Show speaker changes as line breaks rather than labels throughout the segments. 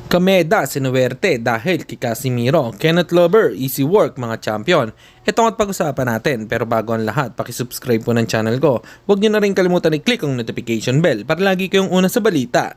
Kameda sinuwerte dahil kay Casimiro. Kenneth Lover, easy work mga champion. Ito ang pag-usapan natin, pero bago ang lahat, pakisubscribe po ng channel ko. Huwag nyo na rin kalimutan i-click ang notification bell para lagi kayong una sa balita.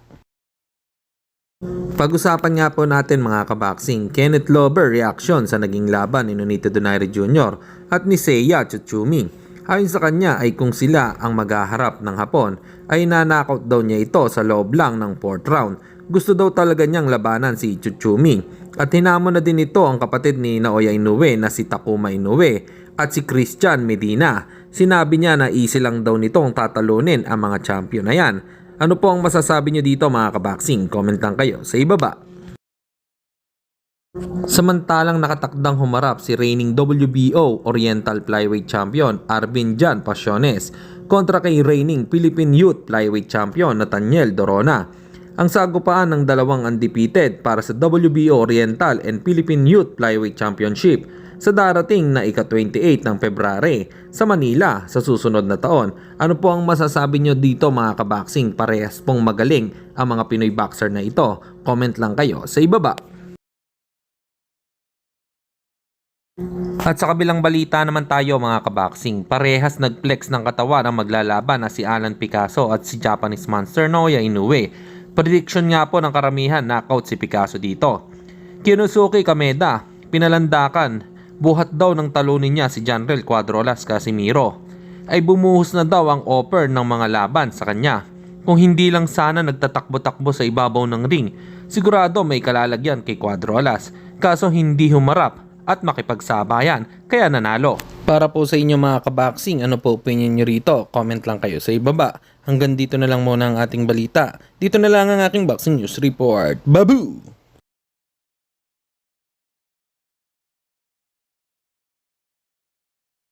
Pag-usapan nga po natin mga kaboxing, Kenneth Lover reaction sa naging laban ni Nonito Donaire Jr. at ni Seiya Tsutsumi. Ayon sa kanya ay kung sila ang maghaharap ng hapon ay nanakaut daw niya ito sa loob lang ng 4th round. Gusto daw talaga niyang labanan si Tsutsumi at hinamon na din ito ang kapatid ni Naoya Inoue na si Takuma Inoue at si Christian Medina. Sinabi niya na easy lang daw nitong tatalunin ang mga champion na yan. Ano po ang masasabi niyo dito mga kaboxing? Comment lang kayo sa ibaba. Samantalang nakatakdang humarap si reigning WBO Oriental Flyweight Champion Arvin Jan Pasiones kontra kay reigning Philippine Youth Flyweight Champion Nathaniel Dorona. Ang sagupaan ng dalawang undefeated para sa WBO Oriental and Philippine Youth Flyweight Championship sa darating na ika-28 ng February sa Manila sa susunod na taon. Ano po ang masasabi nyo dito mga kaboxing? Parehas pong magaling ang mga Pinoy boxer na ito. Comment lang kayo sa ibaba. At sa kabilang balita naman tayo mga kaboxing, parehas nag-flex ng katawan ang maglalaban na si Alan Picasso at si Japanese Monster Naoya Inoue. Prediction nga po ng karamihan, knockout si Picasso dito. Kinusuke Kameda, pinalandakan, buhat daw ng talunin niya si Janrel Cuadrolas Casimiro. Ay bumuhos na daw ang offer ng mga laban sa kanya. Kung hindi lang sana nagtatakbo-takbo sa ibabaw ng ring, sigurado may kalalagyan kay Cuadrolas. Kaso hindi humarap at makipagsabayan, kaya nanalo. Para po sa inyo mga kaboxing, ano po opinion nyo rito? Comment lang kayo sa ibaba. Hanggang dito na lang muna ang ating balita. Dito na lang ang aking boxing news report. Babu!